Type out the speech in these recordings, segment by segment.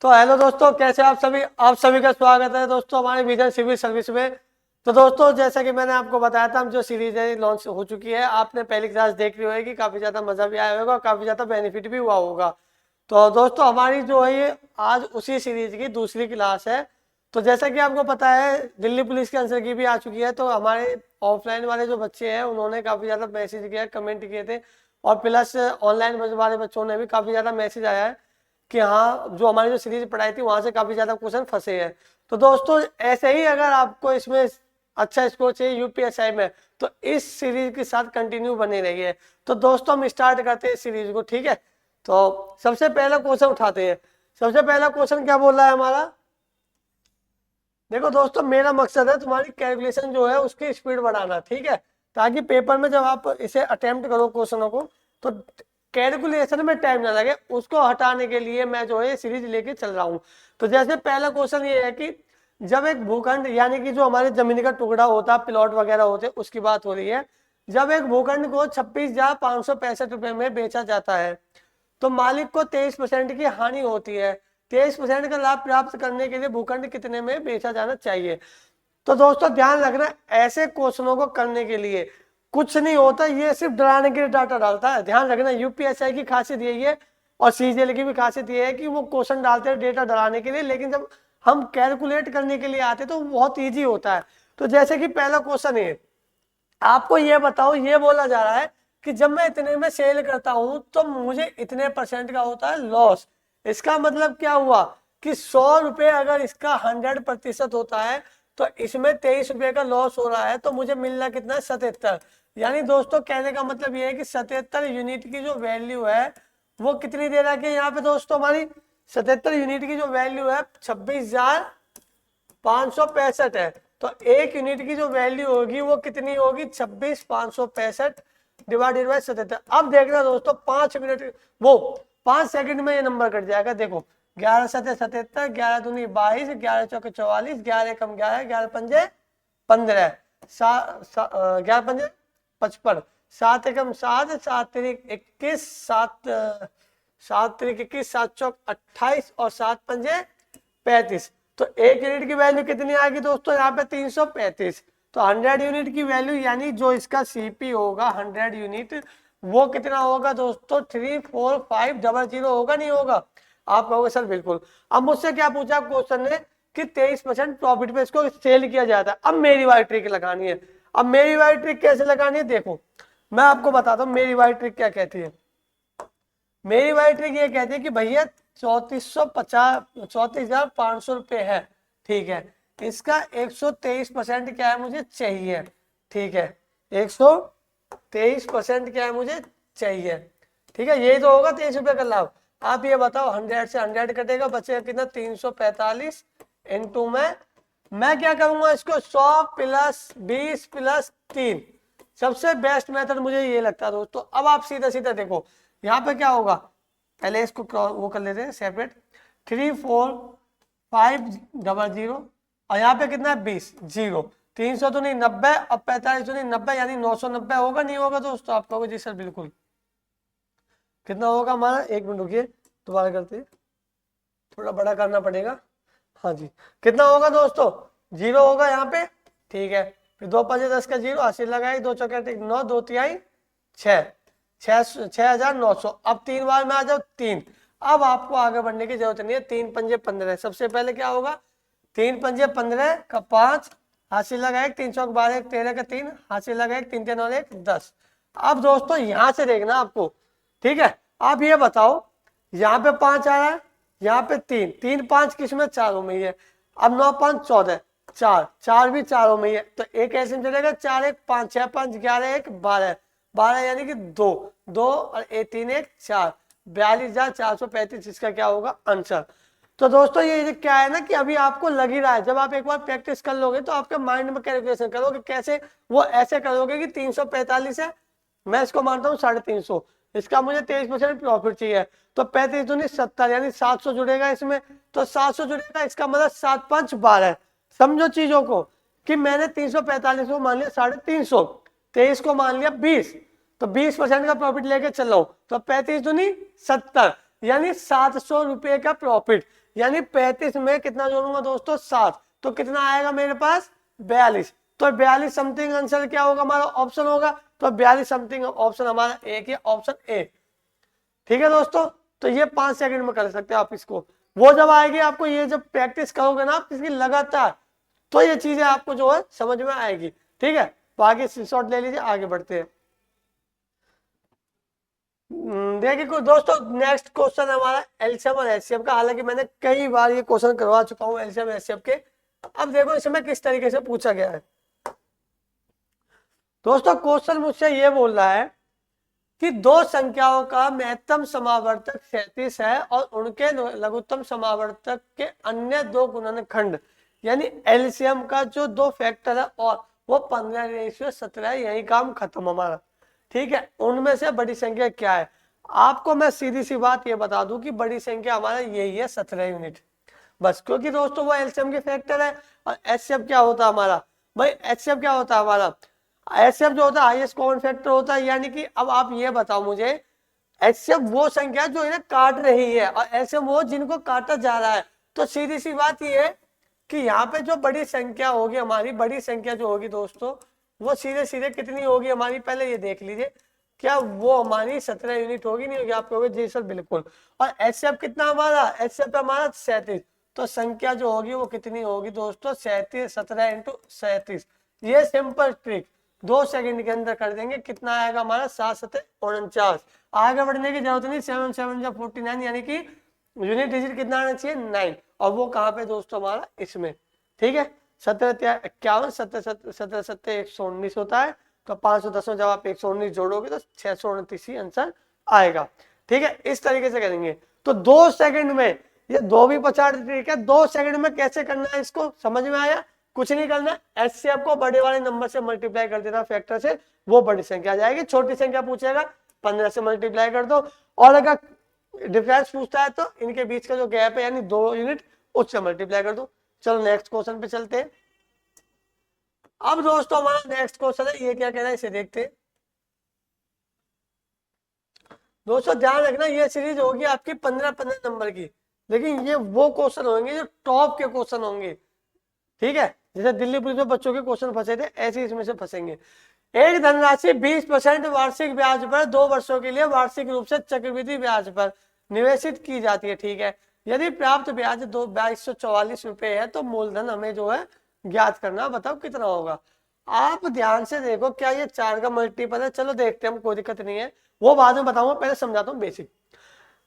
तो हेलो दोस्तों, कैसे आप सभी का स्वागत है दोस्तों हमारे विजन सिविल सर्विस में। तो दोस्तों, जैसा कि मैंने आपको बताया था, हम जो सीरीज है लॉन्च हो चुकी है। आपने पहली क्लास देख ली होगी, काफ़ी ज़्यादा मज़ा भी आया होगा और काफ़ी ज़्यादा बेनिफिट भी हुआ होगा। तो दोस्तों, हमारी जो है ये आज उसी सीरीज की दूसरी क्लास है। तो जैसा कि आपको पता है, दिल्ली पुलिस के आंसर की भी आ चुकी है। तो हमारे ऑफलाइन वाले जो बच्चे हैं उन्होंने काफ़ी ज़्यादा मैसेज किया, कमेंट किए थे, और प्लस ऑनलाइन वाले बच्चों ने भी काफ़ी ज़्यादा मैसेज आया है कि हाँ, जो हमारी जो सीरीज पढ़ाई थी वहां से काफी ज्यादा क्वेश्चन फंसे हैं। तो दोस्तों, ऐसे ही अगर आपको इसमें अच्छा स्कोर चाहिए यूपीएसआई में, तो इस सीरीज के साथ कंटिन्यू बने रहिए। तो दोस्तों, हम स्टार्ट करते हैं इस सीरीज को, ठीक है। तो सबसे पहला क्वेश्चन उठाते हैं। सबसे पहला क्वेश्चन क्या बोल रहा है हमारा? देखो दोस्तों, मेरा मकसद है तुम्हारी कैलकुलेशन जो है उसकी स्पीड बढ़ाना, ठीक है, ताकि पेपर में जब आप इसे अटेम्प्ट करो क्वेश्चनों को, तो कैलकुलेशन में टाइम ना लगे। उसको हटाने के लिए मैं जो है सीरीज लेके चल रहा हूँ। तो जैसे पहला क्वेश्चन ये है कि जब एक भूखंड, यानी कि जो हमारे जमीन का टुकड़ा होता है, प्लॉट वगैरह होते हैं, उसकी बात हो रही है। जब एक भूखंड को 26,565 में बेचा जाता है, तो मालिक को 23% की हानि होती है। 23% का लाभ प्राप्त करने के लिए भूखंड कितने में बेचा जाना चाहिए? तो दोस्तों, ध्यान रखना, ऐसे क्वेश्चनों को करने के लिए कुछ नहीं होता, ये सिर्फ डराने के लिए डाटा डालता है। ध्यान रखना, यूपीएसआई की खासियत यही है और सीजीएल की भी खासियत ये है कि वो क्वेश्चन डालते हैं डेटा डराने के लिए, लेकिन जब हम कैलकुलेट करने के लिए आते तो बहुत ईजी होता है। तो जैसे कि पहला क्वेश्चन है, आपको ये बताओ, ये बोला जा रहा है कि जब मैं इतने में सेल करता हूं तो मुझे इतने परसेंट का होता है लॉस। इसका मतलब क्या हुआ कि 100 रुपए अगर इसका 100% होता है, तो इसमें 23 रुपए का लॉस हो रहा है, तो मुझे मिलना कितना है? 77। यानी दोस्तों, कहने का मतलब ये है कि 77 यूनिट की जो वैल्यू है वो कितनी दे रखी है यहाँ पे दोस्तों? हमारी 77 यूनिट की जो वैल्यू है 26,565 है। तो एक यूनिट की जो वैल्यू होगी वो कितनी होगी? 26,565 डिवाइडेड बाई 77। अब देखना दोस्तों, 5 मिनट, वो 5 सेकंड में ये नंबर कट जाएगा। देखो, 11 सतह 77, 11 दूनी 22, 11 चौके 44, 11 कम 11, 11 पंजे 15, 11 पंजे 55, 7 एकम 7, 7 तिरिक 21, 7 तिरिक 21, 7 चौक 28 और 7 पंजे 35। तो एक यूनिट की वैल्यू कितनी आएगी दोस्तों? यहाँ पे 335। तो 100 यूनिट की वैल्यू, यानी जो इसका सीपी होगा 100 यूनिट, वो कितना होगा दोस्तों? 34500 होगा, नहीं होगा? आप कहोगे सर बिल्कुल। अब मुझसे क्या पूछा क्वेश्चन ने कि 23% प्रॉफिट पे इसको सेल किया जाता है। अब मेरी वाली ट्रिक लगानी है। अब मेरी वाली ट्रिक कैसे लगानी है? देखो, मैं आपको बताता हूँ मेरी वाली ट्रिक क्या कहती है। मेरी वाली ट्रिक ये कहती है कि भैया 34,500 रुपये है, ठीक है, इसका 123% क्या है मुझे चाहिए, ठीक है, 123% क्या है मुझे चाहिए, ठीक है। यही तो होगा 23 रुपये का लाभ। आप ये बताओ, 100 से 100 कटेगा, बचेगा कितना? 345 इंटू में, मैं क्या करूंगा इसको? 100 प्लस 20 प्लस 3। सबसे बेस्ट मेथड मुझे ये लगता है दोस्तों। अब आप सीधा सीधा देखो, यहाँ पे क्या होगा, पहले इसको वो कर लेते हैं सेपरेट। 34500 और यहाँ पे कितना है? 20, 0, 300 तो नहीं 90 और 45 तो नहीं 90, यानी 990 होगा, नहीं होगा दोस्तों? आप कहोगे जी सर बिल्कुल। कितना होगा हमारा? एक मिनट रुकिए, दोबारा करते हैं, थोड़ा बड़ा करना पड़ेगा। हाँ जी, कितना होगा दोस्तों? 0 होगा यहाँ पे, ठीक है। फिर 2 5 10 का 0, 80 लगाए, 2 चौके 9, 2 तिहाई 6, 6,900। अब 3 बार में आ जाओ 3। अब आपको आगे बढ़ने की जरूरत नहीं है। 3 पंजे 15। सबसे पहले क्या होगा? 3 पंजे 15 का 5, हासिल लगाए 3 चौक 12, 13 का 3, हासिल लगाए 3 3 और 1 10। अब दोस्तों यहां से देखना आपको, ठीक है। आप ये बताओ, यहाँ पे 5 आ रहा है, यहाँ पे 3, 3 5 किसमें? चारों में ही है। अब 9 5 14, 4 4 भी चारों में ही है। तो एक ऐसे में चलेगा, 4 1 5, 6 5 11 1 12, 12 यानी कि 2 2 और 3 1 4, 42,435 इसका क्या होगा आंसर। तो दोस्तों, ये क्या है ना कि अभी आपको लग ही रहा है, जब आप एक बार प्रैक्टिस कर लोगे तो आपके माइंड में कैलकुलेशन करोगे कैसे, वो ऐसे करोगे कि 345 है, मैं इसको मानता हूँ 350, इसका मुझे 23% प्रॉफिट चाहिए, तो 35 दूनी 70, यानी 700 जुड़ेगा इसमें। तो 700 जुड़ेगा, इसका मतलब 7 5 12। समझो चीजों को कि मैंने 345 को मान लिया 350, 23 को मान लिया 20, तो 20% का प्रॉफिट लेके चल रहा हूं, तो 35 दूनी 70, यानी 700 रुपए का प्रॉफिट। यानी 35 में कितना जोड़ूंगा दोस्तों 7, तो कितना आएगा मेरे पास 42। तो 42 समथिंग आंसर क्या होगा हमारा ऑप्शन होगा, तो 42 समथिंग ऑप्शन हमारा एक है, ऑप्शन ए। ठीक है दोस्तों, तो ये 5 सेकंड में कर सकते हैं आप इसको। वो जब आएगी आपको, ये जब प्रैक्टिस करोगे ना आप इसकी लगातार, तो ये चीजें आपको जो है समझ में आएगी। ठीक है, तो आगे स्क्रीनशॉट ले लीजिए, आगे बढ़ते हैं। देखिए दोस्तों, नेक्स्ट क्वेश्चन हमारा एलसीएम और एचसीएफ का। हालांकि मैंने कई बार ये क्वेश्चन करवा चुका हूँ एलसीएम एचसीएफ के। अब देखो इसमें किस तरीके से पूछा गया है। दोस्तों क्वेश्चन मुझसे ये बोल रहा है कि दो संख्याओं का महत्तम समावर्तक 37 है और उनके लघुत्तम समावर्तक के अन्य दो गुणनखंड यानी एलसीएम का जो दो फैक्टर है और वो 15:17 है। यही काम खत्म हमारा। ठीक है, उनमें से बड़ी संख्या क्या है? आपको मैं सीधी सी बात ये बता दूं कि बड़ी संख्या हमारा यही है 17 यूनिट बस, क्योंकि दोस्तों वो एलसीएम के फैक्टर है। और एचसीएफ क्या होता है हमारा भाई? एचसीएफ क्या होता है हमारा? एचसीएफ जो होता है हाईएस्ट कॉमन फैक्टर होता है। यानी कि अब आप ये बताओ मुझे, एचसीएफ वो संख्या जो इन्हें काट रही है और एचसीएफ वो जिनको काटा जा रहा है। तो सीधी सी बात ये है कि यहाँ पे जो बड़ी संख्या होगी हमारी, बड़ी संख्या जो होगी दोस्तों, वो सीधे सीधे कितनी होगी हमारी? पहले ये देख लीजिए, क्या वो हमारी 17 यूनिट होगी? नहीं होगी? आप कहोगे जी सर बिल्कुल। और एचसीएफ कितना हमारा? एचसीएफ हमारा 37। तो संख्या जो होगी वो कितनी होगी दोस्तों? 37, 17 इंटू 37। ये सिंपल ट्रिक 2 सेकंड के अंदर कर देंगे। कितना आएगा हमारा? 7 7 49। आगे बढ़ने की जरूरत नहीं। 7 7 जा 49, यानी कि यूनिट डिजिट कितना आना चाहिए? 9। और वो कहाँ पे दोस्तों? हमारा इसमें। ठीक है, 17 51, 17 17 17 119 होता है। तो 510 में जब आप 119 जोड़ोगे तो 629 ही आंसर आएगा। ठीक है, इस तरीके से करेंगे। तो 2 सेकंड में ये 2 भी 50 ट्रिक है। 2 सेकंड में कैसे करना है इसको समझ में आया? कुछ नहीं करना, एचसीएफ को बड़े वाले नंबर से मल्टीप्लाई कर देना फैक्टर से, वो बड़ी संख्या आ जाएगी। छोटी संख्या पूछेगा 15 से मल्टीप्लाई कर दो। और अगर डिफरेंस पूछता है तो इनके बीच का जो गैप है यानी 2 यूनिट, उससे मल्टीप्लाई कर दो। चलो नेक्स्ट क्वेश्चन पे चलते हैं। अब दोस्तों हमारा नेक्स्ट क्वेश्चन है, ये क्या कह रहा है इसे देखते हैं। दोस्तों ध्यान रखना, ये सीरीज होगी आपकी 15-15 नंबर की, लेकिन ये वो क्वेश्चन होंगे जो टॉप के क्वेश्चन होंगे। ठीक है, जैसे दिल्ली पुलिस में बच्चों के क्वेश्चन फंसे थे, ऐसे इसमें से फंसेंगे। एक धनराशि 20% वार्षिक ब्याज पर 2 वर्षों के लिए वार्षिक रूप से चक्रवृद्धि ब्याज पर निवेशित की जाती है। ठीक है, यदि प्राप्त ब्याज 2244 रुपए है तो मूलधन हमें जो है ज्ञात करना। बताओ कितना होगा? आप ध्यान से देखो, क्या ये 4 का मल्टीपल है? चलो देखते हैं, कोई दिक्कत नहीं है, वो बाद में बताऊंगा, पहले समझाता हूँ बेसिक।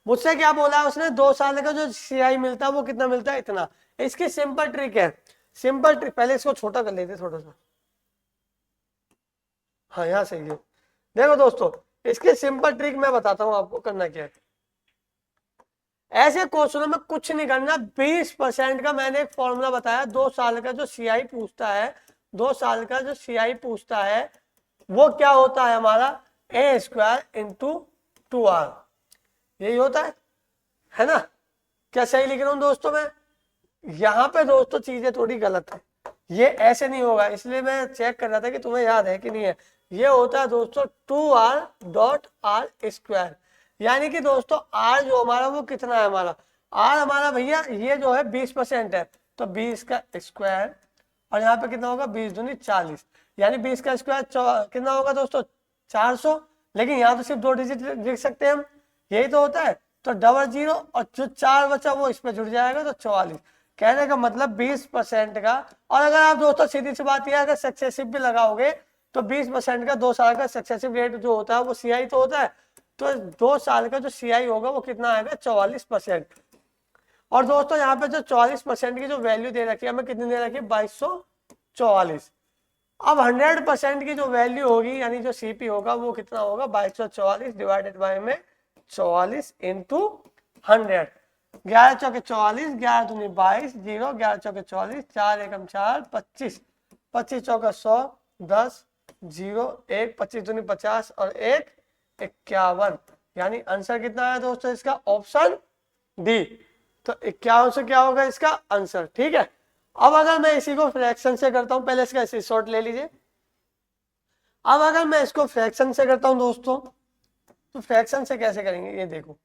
मुझसे क्या बोला है उसने? 2 साल का जो सीआई मिलता है वो कितना मिलता है? इतना। इसकी सिंपल ट्रिक है, सिंपल ट्रिक। पहले इसको छोटा कर लेते थोड़ा सा। हाँ यहाँ सही है। देखो दोस्तों, इसकी सिंपल ट्रिक मैं बताता हूँ आपको करना क्या है। ऐसे क्वेश्चनों में कुछ नहीं करना। 20% का मैंने एक फॉर्मूला बताया। 2 साल का जो सीआई पूछता है, 2 साल का जो सीआई पूछता है वो क्या होता है हमारा? a² इंटू 2r, यही होता है ना? क्या सही लिख रहा हूं दोस्तों मैं? यहाँ पे दोस्तों चीजें थोड़ी गलत है, ये ऐसे नहीं होगा, इसलिए मैं चेक कर रहा था कि तुम्हें याद है कि नहीं है। ये होता है दोस्तों 2r.r², यानी कि दोस्तों r जो हमारा वो कितना है हमारा? r हमारा भैया ये जो है 20% है, तो 20 का स्क्वायर, और यहाँ पे कितना होगा? 20 दूनी 40, यानी 20 का स्क्वायर कितना होगा दोस्तों? 400। लेकिन यहाँ तो सिर्फ 2 डिजिट लिख सकते हैं हम, यही तो होता है। तो 00 और जो 4 बचा वो इस पे जुड़ जाएगा, तो 44। कहने का मतलब 20% का। और अगर आप दोस्तों सीधी सी बात यह, अगर सक्सेसिव भी लगाओगे तो 20% का 2 साल का सक्सेसिव रेट जो होता है वो सीआई तो होता है। तो 2 साल का जो सीआई होगा वो कितना आएगा? 44%। और दोस्तों यहाँ पे जो 44% की जो वैल्यू दे रखी है हमें, कितनी दे रखी है? 2244। अब 100% की जो वैल्यू होगी यानी जो सीपी होगा वो कितना होगा? 2244 डिवाइडेड बाय में 44 इंटू 100। 11 चौके 44, 11 दूनी 22, 0, 11 चौके 44, 4 एकम 4, 25, 25 चौका 100, 10, 0, 1, 25 दूनी 50 और 1 51। यानी आंसर कितना है दोस्तों इसका? Option D. तो 51 से क्या होगा इसका आंसर? ठीक है, अब अगर मैं इसी को फ्रैक्शन से करता हूं, पहले इसका शॉर्ट ले लीजिए। अब अगर मैं इसको फ्रैक्शन से करता हूं दोस्तों, तो फ्रैक्शन से कैसे करेंगे ये देखो।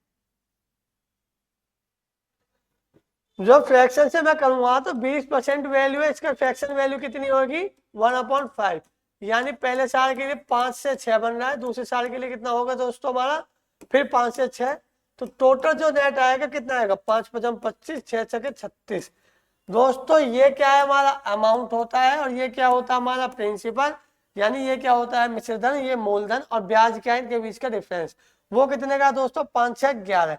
जो फ्रैक्शन से मैं करूंगा तो 20% वैल्यू है, इसका फ्रैक्शन वैल्यू कितनी होगी 1/5। यानी पहले साल के लिए 5 से 6 बन रहा है, दूसरे साल के लिए कितना होगा दोस्तों हमारा फिर 5 से 6। तो टोटल जो नेट आएगा कितना आएगा 5 5 25 6 6 36। दोस्तों ये क्या है हमारा अमाउंट होता है और ये क्या होता है हमारा प्रिंसिपल, यानी ये क्या होता है मिश्रधन, ये मूलधन और ब्याज क्या है इनके बीच का डिफरेंस। वो कितने का दोस्तों 5 6 11।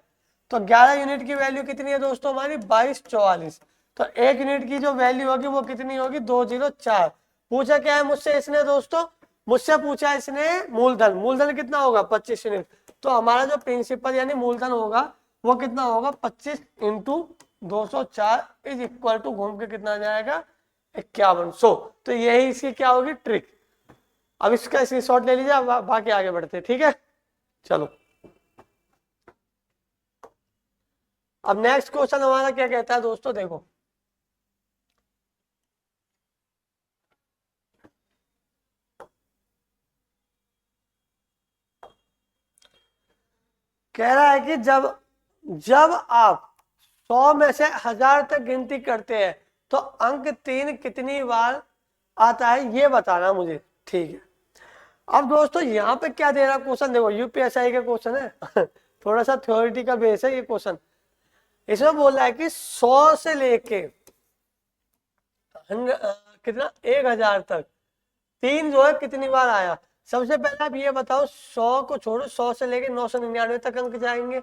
तो 11 यूनिट की वैल्यू कितनी है दोस्तों हमारी 2244। तो एक यूनिट की जो वैल्यू होगी वो कितनी होगी 204। पूछा क्या है मुझसे इसने दोस्तों, मुझसे पूछा इसने मूलधन, मूलधन कितना होगा 25 यूनिट। तो हमारा जो प्रिंसिपल यानी मूलधन होगा वो कितना होगा 25 इंटू 204 इज इक्वल टू घूम के कितना आ जाएगा 5100। तो यही इसकी क्या होगी ट्रिक। अब इसका स्क्रीनशॉट ले लीजिए, बाकी आगे बढ़ते ठीक है। चलो अब नेक्स्ट क्वेश्चन हमारा क्या कहता है दोस्तों, देखो कह रहा है कि जब जब आप 100 में से 1000 तक गिनती करते हैं तो अंक 3 कितनी बार आता है ये बताना मुझे, ठीक है। अब दोस्तों यहाँ पे क्या दे रहा क्वेश्चन, देखो यूपीएसआई का क्वेश्चन है थोड़ा सा थ्योरिटी का बेस है ये क्वेश्चन। इसमें बोल रहा है कि 100 से लेके कितना 1000 तक 3 जो है कितनी बार आया। सबसे पहले आप ये बताओ 100 को छोड़ो, 100 से लेके 999 तक अंक जाएंगे।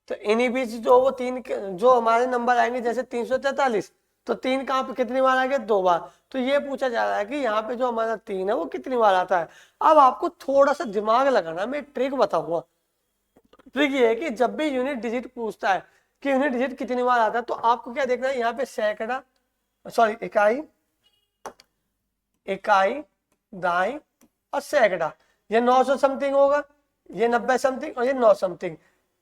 तो इन्हीं बीच जो वो 3 जो हमारे नंबर आएंगे जैसे 343, तो 3 कहाँ पे कितनी बार आएंगे 2 बार। तो ये पूछा जा रहा है कि यहाँ पे जो हमारा 3 है वो कितनी बार आता है। अब आपको थोड़ा सा दिमाग लगाना, मैं ट्रिक बताऊंगा। ट्रिक ये है कि जब भी यूनिट डिजिट पूछता है कि यूनिट डिजिट कितनी बार आता है तो आपको क्या देखना है, यहाँ पे सैकड़ा, सॉरी इकाई, इकाई दाई और सैकड़ा, ये 900 समथिंग होगा, ये 90 समथिंग और ये 9 समथिंग।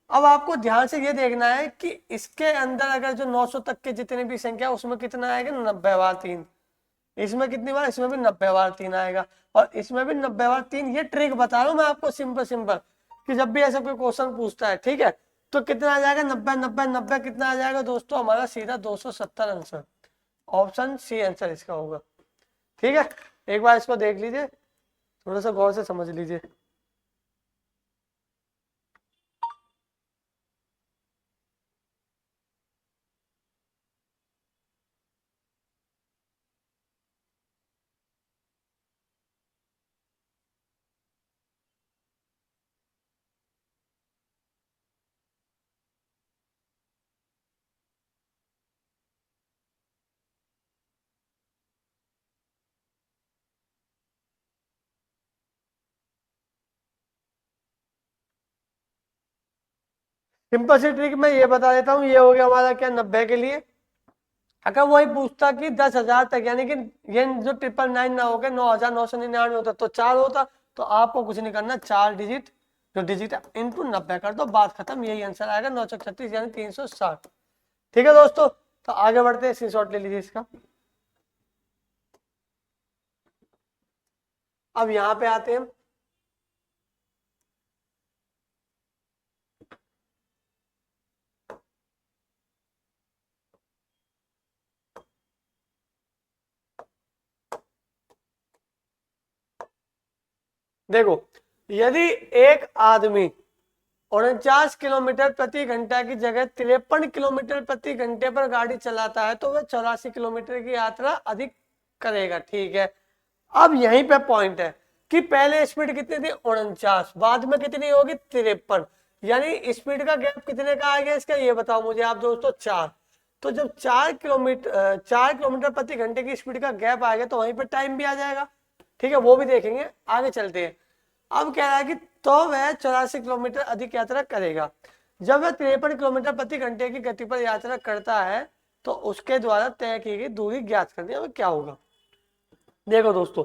अब आपको ध्यान से ये देखना है कि इसके अंदर अगर जो 900 तक के जितने भी संख्या उसमें कितना आएगा 90 बार 3। इसमें कितनी बार, इसमें भी 90 बार 3 आएगा और इसमें भी 90 बार 3। ये ट्रिक बता रहा हूं मैं आपको सिंपल सिंपल, कि जब भी ऐसा कोई क्वेश्चन पूछता है ठीक है तो कितना आ जाएगा 90 90 90 कितना आ जाएगा दोस्तों हमारा सीधा 270 आंसर। ऑप्शन सी आंसर इसका होगा, ठीक है। एक बार इसको देख लीजिए, थोड़ा सा गौर से समझ लीजिए। सिंपल सी ट्रिक मैं ये बता देता हूँ, ये हो गया हमारा क्या 90 के लिए। अगर वही पूछता कि 10,000 तक, यानी कि ये जो 999 ना होगा 9,999 होता तो 4 होता। तो आपको कुछ नहीं करना, 4 डिजिट जो डिजिट इंटू 90 कर दो, बात खत्म, यही आंसर आएगा 936 यानी 360। ठीक है दोस्तों, तो आगे बढ़ते हैं, स्क्रीनशॉट ले लीजिए इसका। अब यहाँ पे आते हैं, देखो यदि एक आदमी 49 किलोमीटर प्रति घंटा की जगह 53 किलोमीटर प्रति घंटे पर गाड़ी चलाता है तो वह 84 किलोमीटर की यात्रा अधिक करेगा, ठीक है। अब यहीं पे पॉइंट है कि पहले स्पीड कितनी थी 49, बाद में कितनी होगी 53, यानी स्पीड का गैप कितने का आ गया इसका ये बताओ मुझे आप दोस्तों 4। तो जब 4 किलोमीटर प्रति घंटे की स्पीड का गैप आ गया तो वहीं पर टाइम भी आ जाएगा, ठीक है, वो भी देखेंगे, आगे चलते हैं। अब कह रहा है कि तो वह 84 किलोमीटर अधिक यात्रा करेगा। जब वह 53 किलोमीटर प्रति घंटे की गति पर यात्रा करता है तो उसके द्वारा तय की गई दूरी ज्ञात करनी है, क्या होगा। देखो दोस्तों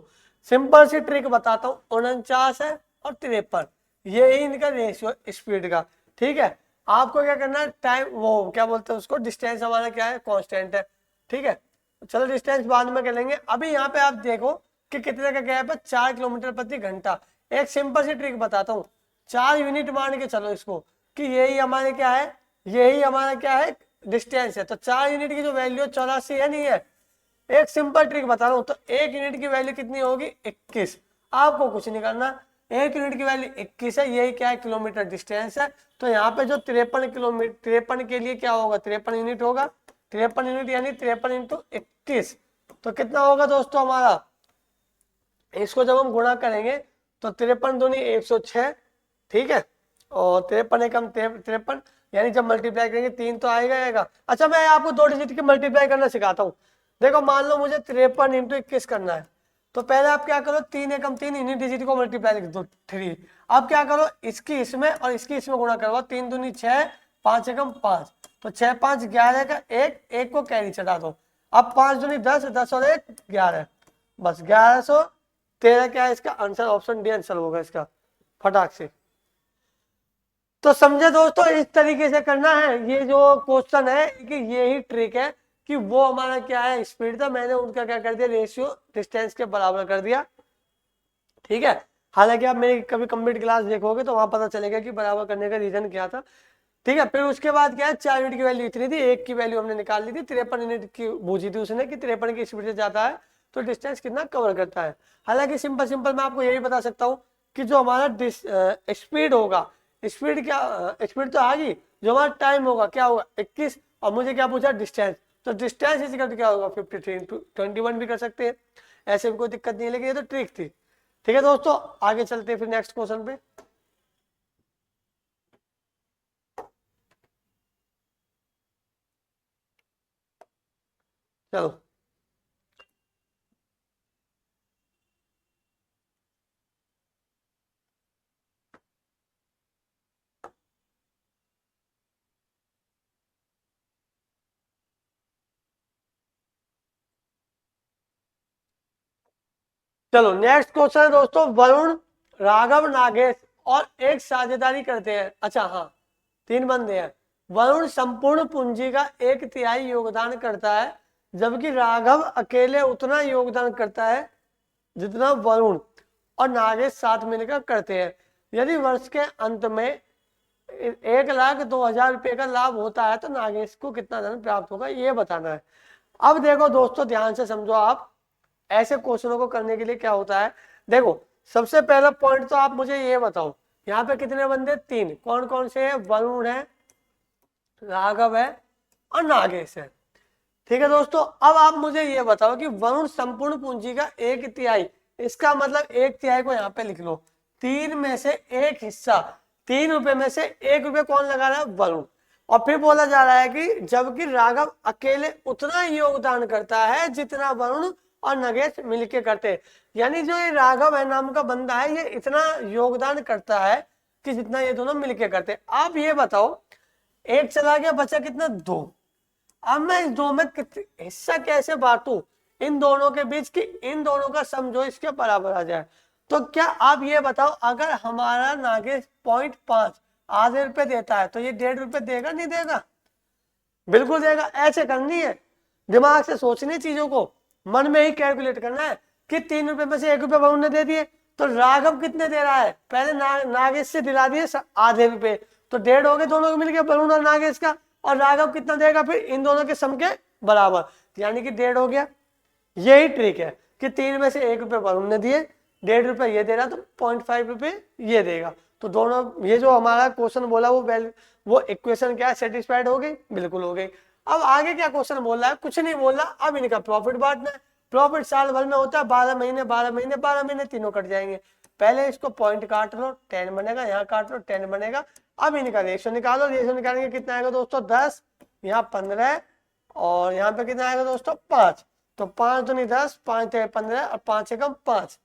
सिंपल सी ट्रिक बताता हूँ, 49 है और 53, ये ही इनका रेशियो स्पीड का, ठीक है। आपको क्या करना है, टाइम वो क्या बोलते हैं उसको, डिस्टेंस हमारा क्या है कांस्टेंट है, ठीक है। चलो डिस्टेंस बाद में कर लेंगे, अभी यहाँ पे आप देखो कि कितने का गैप है 4 किलोमीटर प्रति घंटा। एक सिंपल सी ट्रिक बताता हूँ, 4 यूनिट मान के चलो इसको कि यही हमारे क्या है, यही हमारा क्या है डिस्टेंस है, तो 4 यूनिट की जो वैल्यू 84 है नहीं है। एक सिंपल ट्रिक बता रहा हूं, तो 1 यूनिट की वैल्यू कितनी होगी 21। आपको कुछ नहीं करना, 1 यूनिट की वैल्यू 21 है, यही क्या है किलोमीटर डिस्टेंस है। तो यहाँ पे जो 53 किलोमीटर 53 के लिए क्या होगा 53 यूनिट होगा, 53 यूनिट यानी 53 इंटू 21, तो कितना होगा दोस्तों हमारा, इसको जब हम गुणा करेंगे तो 53 दूनी 106, ठीक है, और 53 एकम 53, यानी जब मल्टीप्लाई करेंगे 3 तो आएगा आएगा। अच्छा मैं आपको 2 डिजिट की मल्टीप्लाई करना सिखाता हूँ। देखो मान लो मुझे 53 इंटू 21 करना है, तो पहले आप क्या करो 3 एकम 3 इन्हीं डिजिट को मल्टीप्लाई लिख दो 3। अब क्या करो इसकी इसमें और इसकी इसमें गुणा करवाओ, 3 दूनी 6, 5 एकम 5, तो 6 5 11 का एक को कैरी चढ़ा दो। अब 5 दूनी 10, 10 और 1 11, बस 1113 क्या है इसका आंसर, ऑप्शन डी आंसर होगा इसका फटाक से। तो समझे दोस्तों, इस तरीके से करना है। ये जो क्वेश्चन है कि यही ट्रिक है कि वो हमारा क्या है स्पीड था, मैंने उनका क्या कर दिया रेशियो डिस्टेंस के बराबर कर दिया, ठीक है। हालांकि आप मेरी कभी कंप्लीट क्लास देखोगे तो वहां पता चलेगा कि बराबर करने का रीजन क्या था, ठीक है। फिर उसके बाद क्या है 4 यूनिट की वैल्यू इतनी थी, 1 की वैल्यू हमने निकाल ली थी, 53 यूनिट की पूछी थी उसने कि 53 की स्पीड से जाता है तो डिस्टेंस कितना कवर करता है। हालांकि सिंपल सिंपल मैं आपको यही बता सकता हूँ कि जो हमारा स्पीड होगा, स्पीड क्या स्पीड तो आ गई, जो हमारा टाइम होगा क्या होगा 21, और मुझे क्या पूछा डिस्टेंस, तो डिस्टेंस इस क्या होगा 53 इंटू 21 भी कर सकते हैं, ऐसे भी कोई दिक्कत नहीं है, लेकिन ये तो ट्रिक थी, ठीक है दोस्तों। आगे चलते हैं फिर नेक्स्ट क्वेश्चन पे। चलो चलो नेक्स्ट क्वेश्चन है दोस्तों, वरुण, राघव, नागेश और एक साझेदारी करते हैं। अच्छा हाँ, 3 बंदे हैं। वरुण संपूर्ण पूंजी का 1/3 योगदान करता है, जबकि राघव अकेले उतना योगदान करता है जितना वरुण और नागेश साथ मिलकर करते हैं। यदि वर्ष के अंत में 1,02,000 रुपए का लाभ होता है तो नागेश को कितना धन प्राप्त होगा, ये बताना है। अब देखो दोस्तों ध्यान से समझो, आप ऐसे क्वेश्चनों को करने के लिए क्या होता है, देखो सबसे पहला पॉइंट तो आप मुझे ये बताओ, यहाँ पे कितने बंदे 3, कौन कौन से हैं, वरुण है, राघव है और नागेश है, ठीक है दोस्तों। अब आप मुझे ये बताओ कि वरुण संपूर्ण पूंजी का 1/3, इसका मतलब 1/3 को यहाँ पे लिख लो, 3 में से 1 हिस्सा, 3 रुपए में से 1 रुपए कौन लगा रहा है वरुण, और फिर बोला जा रहा है कि जबकि राघव अकेले उतना ही योगदान करता है जितना वरुण और नगेश मिलके करते हैं। यानी जो ये राघव है नाम का बंदा है, ये इतना योगदान करता है कि जितना ये दोनों मिलके करते हैं। आप ये बताओ, 1 चला गया, बचा कितना 2, अब मैं इस 2 में हिस्सा कैसे बांटू इन दोनों के बीच की, इन दोनों का सम जो इसके बराबर आ जाए। तो क्या आप ये बताओ, अगर हमारा नागेश 0.5 आधे रुपए देता है तो ये 1.5 रुपए देगा नहीं देगा, बिल्कुल देगा। ऐसे करनी है, दिमाग से सोचनी चीजों को, मन में ही कैलकुलेट करना है कि 3 रुपए में से 1 रुपए वरुण ने दे दिए, तो राघव कितने दे रहा है, पहले नागेश से दिला दिए आधे रुपए, तो 1.5 हो गए दोनों को मिलकर वरुण और नागेश का, और राघव कितना देगा फिर इन दोनों के सम के बराबर, यानी कि 1.5 हो गया। यही ट्रिक है कि 3 में से 1 रुपए वरुण ने दिए, 1.5 रुपए ये दे रहा, तो 0.5 रुपए ये देगा, तो दोनों ये जो हमारा क्वेश्चन बोला वो इक्वेशन क्या है सेटिस्फाइड हो गई, बिल्कुल हो गई। अब आगे क्या क्वेश्चन बोल रहा है, कुछ नहीं बोल रहा, अब इनका प्रॉफिट बांटना है। प्रॉफिट साल भर में होता है 12 महीने, 12 महीने 12 महीने, तीनों कट जाएंगे। पहले इसको पॉइंट काट लो, 10 बनेगा, यहाँ काट लो 10 बनेगा। अब इनका रेशियो निकालो, रेशियो निकालेंगे कितना आएगा दोस्तों 10, यहाँ 15, और यहाँ पे कितना आएगा दोस्तों 5, तो 5 दूनी 10, 5 15 और 5 एकम 5।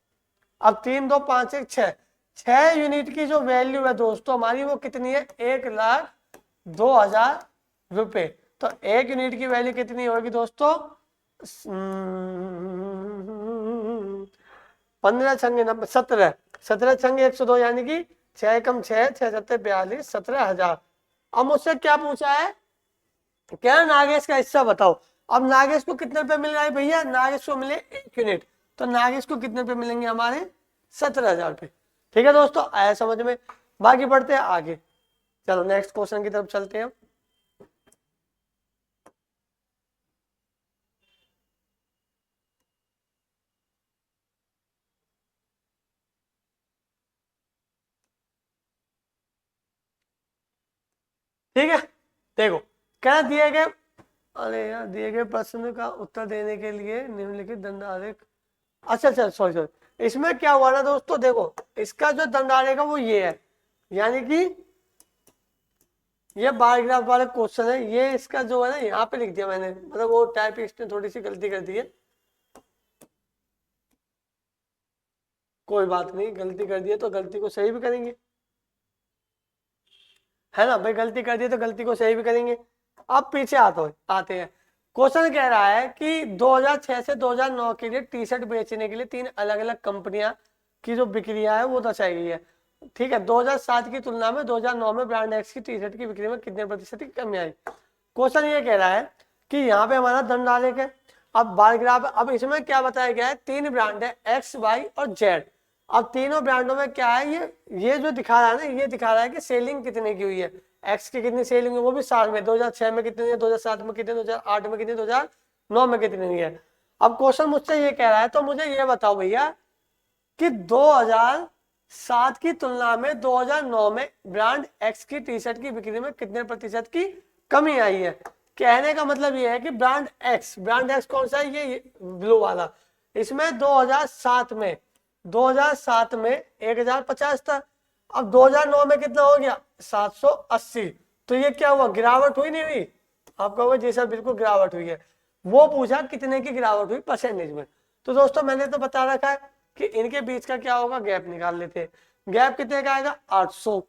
अब 3 2 5 1 6, 6 यूनिट की जो वैल्यू है दोस्तों हमारी वो कितनी है 1,02,000 रुपए। तो 1 यूनिट की वैल्यू कितनी होगी दोस्तों 15 छंगे 90 17, 17 छंगे 102, यानी कि 6 कम 6 6 7 42 17,000। अब मुझसे क्या पूछा है, क्या नागेश का हिस्सा बताओ। अब नागेश को कितने रुपए मिल रहा है भैया, नागेश को मिले 1 यूनिट, तो नागेश को कितने रुपए मिलेंगे हमारे 17,000 रुपए। ठीक है दोस्तों, आया समझ में। बाकी बढ़ते हैं आगे, चलो नेक्स्ट क्वेश्चन की तरफ चलते हैं। ठीक है। देखो क्या दिए गए, अरे यार दिए गए प्रश्न का उत्तर देने के लिए निम्नलिखित दंड आरेख, अच्छा अच्छा सॉरी सॉरी, इसमें क्या हुआ ना दोस्तों, देखो इसका जो दंड आरेख है वो ये है, यानी कि ये बार ग्राफ वाले क्वेश्चन है, ये इसका जो है ना यहाँ पे लिख दिया मैंने, मतलब वो टाइपिस्ट ने थोड़ी सी गलती कर दी है, कोई बात नहीं, गलती कर दी है तो गलती को सही भी करेंगे, है ना भाई, गलती कर दी तो गलती को सही भी करेंगे। अब पीछे आते हैं, क्वेश्चन कह रहा है कि 2006 से 2009 के लिए टी शर्ट बेचने के लिए 3 अलग अलग कंपनियां की जो बिक्रिया है वो दर्शाई गई है। ठीक है, 2007 की तुलना में 2009 में ब्रांड एक्स की टी शर्ट की बिक्री में कितने प्रतिशत की कमी आई। क्वेश्चन ये कह रहा है कि यहाँ पे हमारा दंड आलेख है, अब बार ग्राफ, अब इसमें क्या बताया गया है, 3 ब्रांड है एक्स वाई और जेड। अब तीनों ब्रांडों में क्या है, ये जो दिखा रहा है ना, ये दिखा रहा है कि सेलिंग कितने की हुई है, एक्स की कितनी सेलिंग है वो भी साल में, 2006 में कितनी है, 2007 में कितनी, 2008 में कितनी, 2009 में कितनी है। अब क्वेश्चन मुझसे ये कह रहा है, तो मुझे ये बताओ भैया कि 2007 की तुलना में 2009 में ब्रांड एक्स की टी शर्ट की बिक्री में कितने प्रतिशत की कमी आई है। कहने का मतलब ये है कि ब्रांड एक्स कौन सा है, ये ब्लू वाला, इसमें 2007 में 1050 था, अब 2009 में कितना हो गया 780, तो ये क्या हुआ, गिरावट हुई नहीं हुई, आप कहोगे जी सर बिल्कुल गिरावट हुई है। वो पूछा कितने की गिरावट हुई परसेंटेज में, तो दोस्तों मैंने तो बता रखा है कि इनके बीच का क्या होगा, गैप निकाल लेते हैं, गैप कितने का आएगा 800,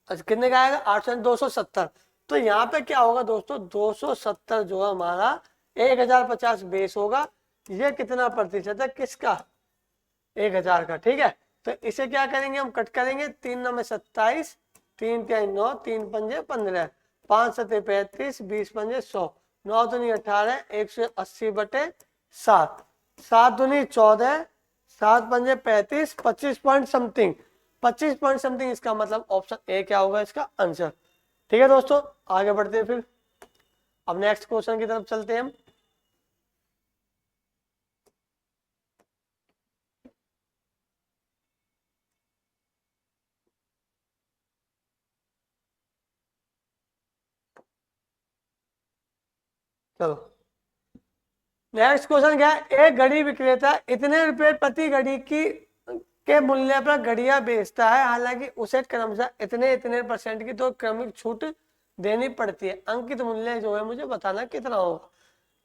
कितने का आएगा 800 270, तो यहाँ पे क्या होगा दोस्तों 270 जो है हमारा 1050 बेस होगा, ये कितना प्रतिशत है किसका 1000 का। ठीक है, तो इसे क्या करेंगे हम, कट करेंगे, 3 9 में 27, 3 3 9, 3 पंजे 15, 5 7 35, 20 पंजे 100, 9 दूनी 18, 180 बटे 7, 7 दूनी 14, 7 पंजे 35, 25 पॉइंट समथिंग, 25 पॉइंट समथिंग, इसका मतलब ऑप्शन ए क्या होगा इसका आंसर। ठीक है दोस्तों, आगे बढ़ते हैं फिर, अब नेक्स्ट क्वेश्चन की तरफ चलते हैं हम। चलो नेक्स्ट क्वेश्चन क्या है, एक घड़ी विक्रेता इतने रुपए प्रति घड़ी की के मूल्य पर घड़ियां बेचता है, हालांकि उसे क्रमशः इतने इतने परसेंट की तो क्रमिक छूट देनी पड़ती है, अंकित मूल्य जो है मुझे बताना कितना होगा।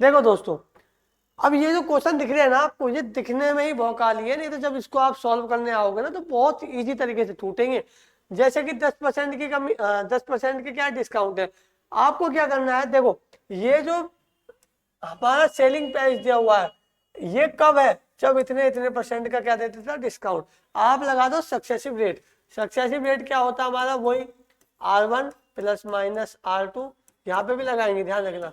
देखो दोस्तों, अब ये जो क्वेश्चन दिख रहे हैं ना आपको, ये दिखने में ही भौकाली है, नहीं तो जब इसको आप सॉल्व करने आओगे ना तो बहुत इजी तरीके से टूटेंगे। जैसे कि 10% की कमी, 10% की क्या डिस्काउंट है, आपको क्या करना है, देखो ये जो हमारा सेलिंग प्राइस दिया हुआ है ये कब है, जब इतने इतने परसेंट का क्या देते था डिस्काउंट, आप लगा दो सक्सेसिव रेट। सक्सेसिव रेट क्या होता है हमारा, वही R1 प्लस माइनस R2, यहाँ पे भी लगाएंगे ध्यान रखना,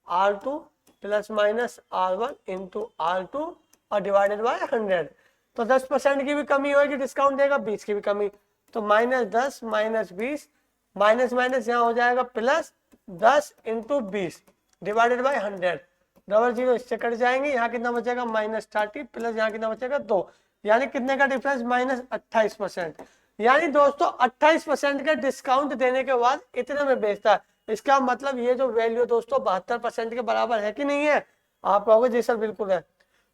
R2 plus minus R1 into R2 और डिवाइडेड बाय 100, तो 10% की भी कमी होगी, डिस्काउंट देगा, 20 की भी कमी, तो -10 -20, माइनस माइनस यहाँ हो जाएगा plus 10 into 20 divided by 100, double zero इससे कट जाएंगे, यहाँ कितना बचेगा -30 प्लस यहाँ कितना बचेगा 2, यानी कितने का डिफरेंस -28%, यानी दोस्तों 28% का डिस्काउंट देने के बाद इतने में बेचता है। इसका मतलब ये जो वैल्यू दोस्तों 72% के बराबर है कि नहीं है, आप कहोगे जी सर बिल्कुल है,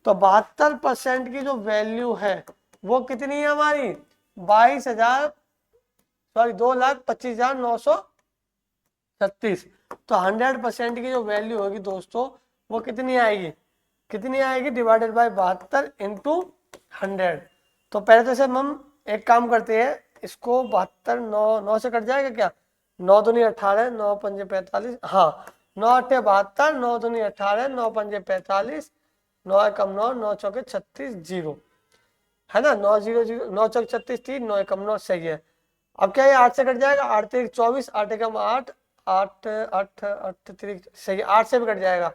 तो 72% की जो वैल्यू है वो कितनी है हमारी 2,25,936, तो 100% की जो वैल्यू होगी दोस्तों वो कितनी आएगी डिवाइडेड बाय 72 इंटू 100। तो पहले तो हम एक काम करते हैं, इसको 72 9 से कट जाएगा क्या, 9 दूनी 18, 9 पंजे 45, हाँ 9 8 72, 9 दूनी 18, 9 पंजे 45, 9 एकम 9, 9 चौके 36 जीरो, है ना, 9 0 0, 9 चौके 36 3, 9 एकम 9 सही है। अब क्या ये 8 से कट जाएगा, 8 3 24, 8 एकम 8, 8 8 8 3 सही, 8 से भी कट जाएगा,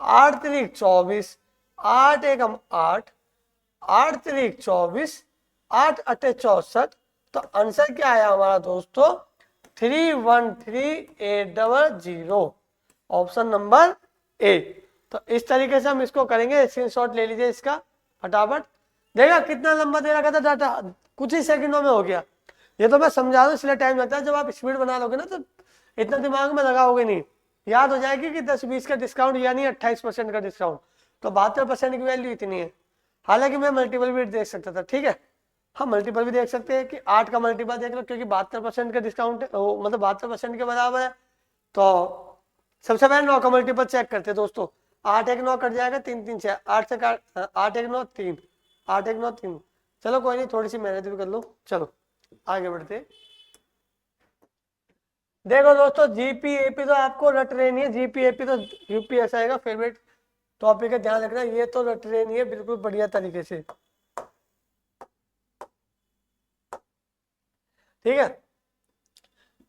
8 3 24, 8 एकम 8, 8 3 24, 8 8 64, तो आंसर क्या आया हमारा दोस्तों 313800, ऑप्शन नंबर ए। तो इस तरीके से हम इसको करेंगे, स्क्रीनशॉट ले लीजिए इसका फटाफट, देखा कितना लंबा दे रखा था डाटा, कुछ ही सेकंडों में हो गया। ये तो मैं समझा दूं इसलिए टाइम लगता है, जब आप स्पीड बना लोगे ना तो इतना दिमाग में लगाओगे नहीं, याद हो जाएगी कि 10-20 का डिस्काउंट यानी 28% का डिस्काउंट, तो 72% की वैल्यू इतनी है। हालांकि मैं मल्टीपल भी देख सकता था, ठीक है, हम मल्टीपल भी देख सकते हैं कि 8 का मल्टीपल देख लो, क्योंकि 72% का डिस्काउंट मतलब 72% के बराबर है। तो सबसे पहले 9 का मल्टीपल चेक करते हैं दोस्तों। 8 1 9 कट जाएगा, 3 3 6, 8 से 8 1 9 3, 8 1 9 3। चलो कोई नहीं, थोड़ी सी मेहनत भी कर लो। चलो आगे बढ़ते। देखो दोस्तों, जीपीएपी तो आपको रट रही नहीं है, जीपीएपी तो यूपीएसआई का फेवरेट टॉपिक है, ध्यान रखना, ये तो रट रही नहीं है बिल्कुल बढ़िया तरीके से, ठीक है।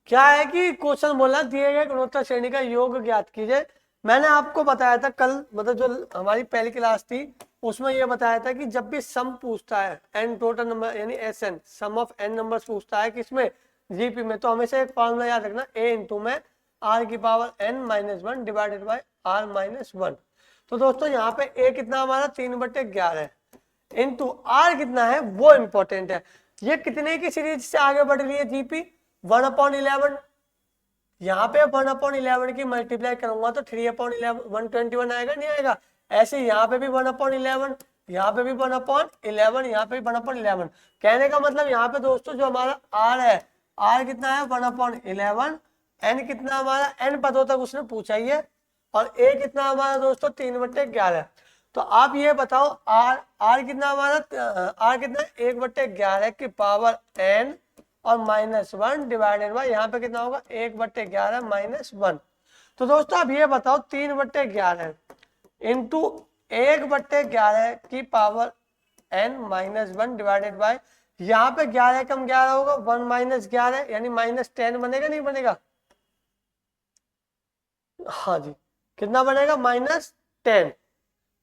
क्या है कि क्वेश्चन बोला दिए गए गुणोत्तर श्रेणी का योग ज्ञात कीजिए। मैंने आपको बताया था कल, मतलब जो हमारी पहली क्लास थी उसमें यह बताया था कि जब भी सम पूछता है एन टोटल नंबर यानी S N, sum of N numbers पूछता है किसमें, जीपी में, तो हमेशा एक फॉर्मूला याद रखना, ए इंटू में आर की power N minus one divided by R minus one. तो दोस्तों यहाँ पे ए कितना हमारा 3/11 इंटू आर कितना है वो इंपॉर्टेंट है। ये कितने की सीरीज से आगे बढ़ रही है जीपी, 1/11। यहाँ पे 1/11 की मल्टीप्लाई करूंगा तो 3/11 121 आएगा, नहीं आएगा। ऐसे यहाँ पे भी 1/11, यहाँ पे भी 1/11, यहाँ पे भी 1/11। कहने का मतलब यहाँ पे दोस्तों जो हमारा आर है, आर कितना है 1/11, एन कितना हमारा, एन पदों तक उसने पूछा ही है, और ए कितना हमारा दोस्तों 3/11। तो आप ये बताओ आर, आर कितना हमारा, आर कितना 1/11 की पावर एन और -1 डिवाइडेड बाय यहाँ पे कितना होगा 1/11 -1। तो दोस्तों आप ये बताओ 3/11 इंटू 1/11 की पावर n -1 डिवाइडेड बाय, यहाँ पे 11 कम 11 होगा 1 - 11 यानी -10 बनेगा, नहीं बनेगा? हाँ जी, कितना बनेगा -10,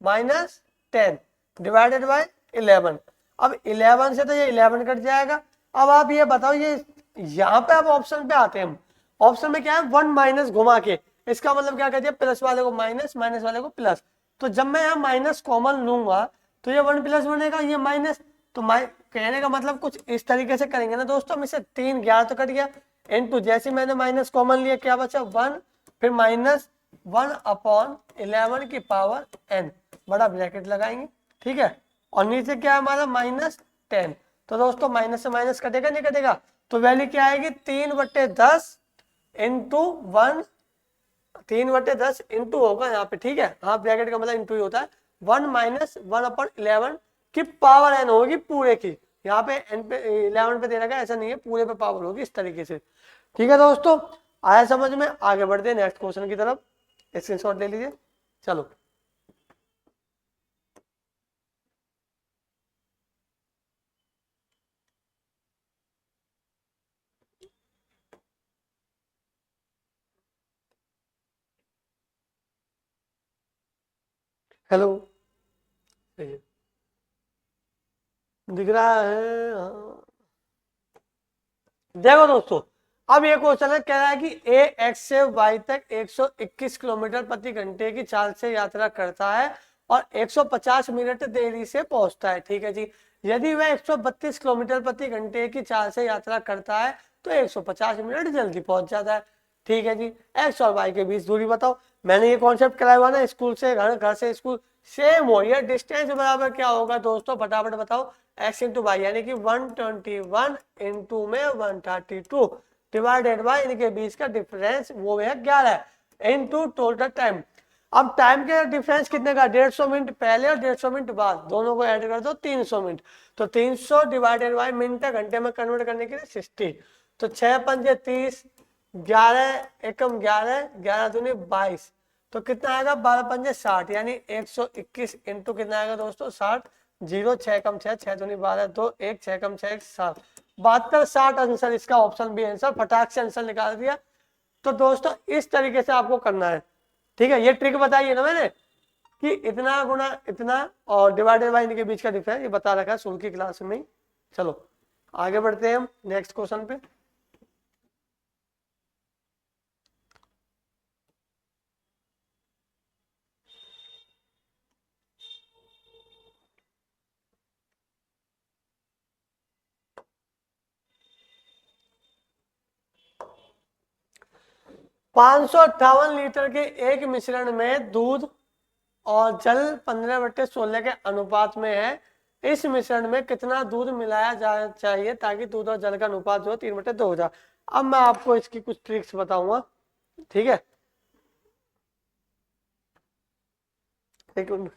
-10 डिवाइडेड बाय 11। अब 11 से तो ये 11 कट जाएगा। अब आप ये बताओ, ये यहाँ पे अब ऑप्शन पे आते हैं हम। ऑप्शन में क्या है 1 माइनस घुमा के, इसका मतलब क्या कहते हैं प्लस वाले को माइनस, माइनस वाले को प्लस। तो जब मैं यहाँ माइनस कॉमन लूंगा तो ये 1 प्लस बनेगा, ये माइनस। तो कहने का मतलब कुछ इस तरीके से करेंगे ना दोस्तों, हम इसे 3 11 तो कट गया, इनटू जैसे मैंने माइनस कॉमन लिया क्या बचा 1, फिर -1/11 की पावर n, बड़ा ब्रैकेट लगाएंगे, ठीक है। और नीचे क्या है हमारा -10। तो दोस्तों माइनस से माइनस कटेगा, नहीं कटेगा? तो वैल्यू क्या आएगी 3/10 इंटू 1, 3/10 इंटू होगा यहाँ पे, ठीक है, हाँ ब्रैकेट का मतलब इंटू ही होता है। 1 - 1/11 की पावर n होगी पूरे की, यहाँ पे n पे 11 पे दे रखा है, ऐसा नहीं है, पूरे पे पावर होगी इस तरीके से, ठीक है दोस्तों। आया समझ में? आगे बढ़ते हैं नेक्स्ट क्वेश्चन की तरफ, स्क्रीनशॉट ले लीजिए। चलो हेलो, दिख रहा है? हाँ। देखो दोस्तों, अब ये क्वेश्चन है, कह रहा है कि ए एक्स से वाई तक 121 किलोमीटर प्रति घंटे की चाल से यात्रा करता है और 150 मिनट देरी से पहुंचता है, ठीक है जी। यदि वह 132 किलोमीटर प्रति घंटे की चाल से यात्रा करता है तो 150 मिनट जल्दी पहुंच जाता है, ठीक है जी। एक्स और वाई के बीच दूरी बताओ। मैंने ये कॉन्सेप्ट कराया हुआ ना, स्कूल से घर, घर से स्कूल, सेम हो ये। डिस्टेंस बराबर क्या होगा दोस्तों, फटाफट बताओ। एक्स इंटू वाई यानी कि 121 इंटू में 132 डिवाइडेड बाय इनके बीच का डिफरेंस वो है 11 इंटू टोटल टाइम। अब टाइम के डिफरेंस कितने का, 150 मिनट पहले और 150 मिनट बाद, दोनों को ऐड कर दो 300 मिनट। तो 300 डिवाइडेड बाय मिनट घंटे में कन्वर्ट करने के लिए 60। तो 6 पंजे 30, 11 एकम 11, 11 दूनी 22, तो कितना आएगा 12 पंजे 60, यानी 121 इंटू कितना आएगा दोस्तों 60, 0 6 कम 6, 6 दूनी 12, 2 1 6 कम 6 7, 72 60 आंसर, इसका ऑप्शन बी आंसर, फटाक से आंसर निकाल दिया। तो दोस्तों इस तरीके से आपको करना है, ठीक है। ये ट्रिक बताइए ना मैंने कि इतना गुना इतना और डिवाइडेड बाय इनके बीच का डिफरेंस, ये बता रखा है स्कूल की क्लास में ही। चलो आगे बढ़ते हैं हम नेक्स्ट क्वेश्चन पे। 558 लीटर के एक मिश्रण में दूध और जल 15/16 के अनुपात में है। इस मिश्रण में कितना दूध मिलाया जाना चाहिए ताकि दूध और जल का अनुपात जो 3/2 हो जाए। अब मैं आपको इसकी कुछ ट्रिक्स बताऊंगा, ठीक है। एक मिनट,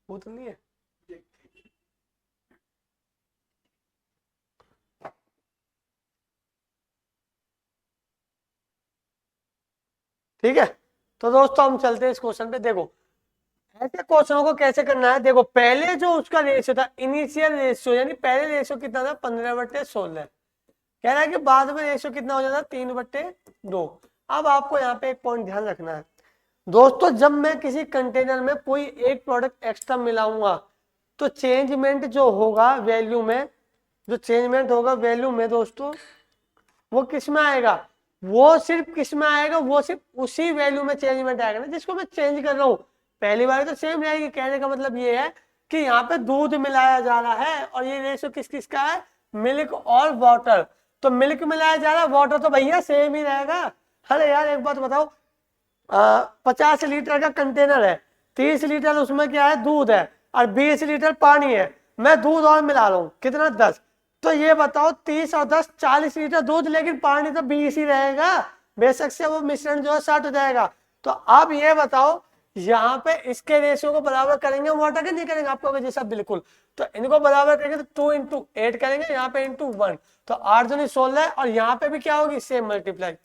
बोतल नहीं है। ठीक है, तो दोस्तों हम चलते हैं इस क्वेश्चन पे। देखो ऐसे क्वेश्चनों को कैसे करना है। देखो पहले जो उसका रेशियो था, इनिशियल रेशियो, यानी पहले रेशियो कितना था 15/16, कह रहा है कि बाद में रेशियो कितना हो जाता 3/2। अब आपको यहाँ पे एक पॉइंट ध्यान रखना है दोस्तों, जब मैं किसी कंटेनर में कोई एक प्रोडक्ट एक्स्ट्रा मिलाऊंगा तो चेंजमेंट जो होगा वैल्यू में, जो चेंजमेंट होगा वैल्यू में दोस्तों, वो किस में आएगा, वो सिर्फ किस में आएगा, वो सिर्फ उसी वैल्यू में चेंजमेंट आएगा ना जिसको मैं चेंज कर रहा हूँ। पहली बार तो सेम रहेगी। कहने का मतलब ये है कि यहाँ पे दूध मिलाया जा रहा है और ये रेशो किस किस का है, मिल्क और वाटर। तो मिल्क मिलाया जा रहा है, वाटर तो भैया सेम ही रहेगा। अरे यार एक बात बताओ, 50 लीटर का कंटेनर है, 30 लीटर उसमें क्या है, दूध है, और 20 लीटर पानी है। मैं दूध और मिला रहा हूँ, कितना 10। तो ये बताओ 30 और 10 40 लीटर दूध, लेकिन पानी तो 20 ही रहेगा। बेशक से वो मिश्रण जो है 60 हो जाएगा। तो अब ये बताओ यहाँ पे इसके रेशियो को बराबर करेंगे वाटर के, नहीं करेंगे, आपको जैसा बिल्कुल। तो इनको बराबर करेंगे तो 2 × 8 करेंगे, यहाँ पे ×1, तो 8 दूनी 16 है, और यहाँ पे भी क्या होगी, सेम मल्टीप्लाई।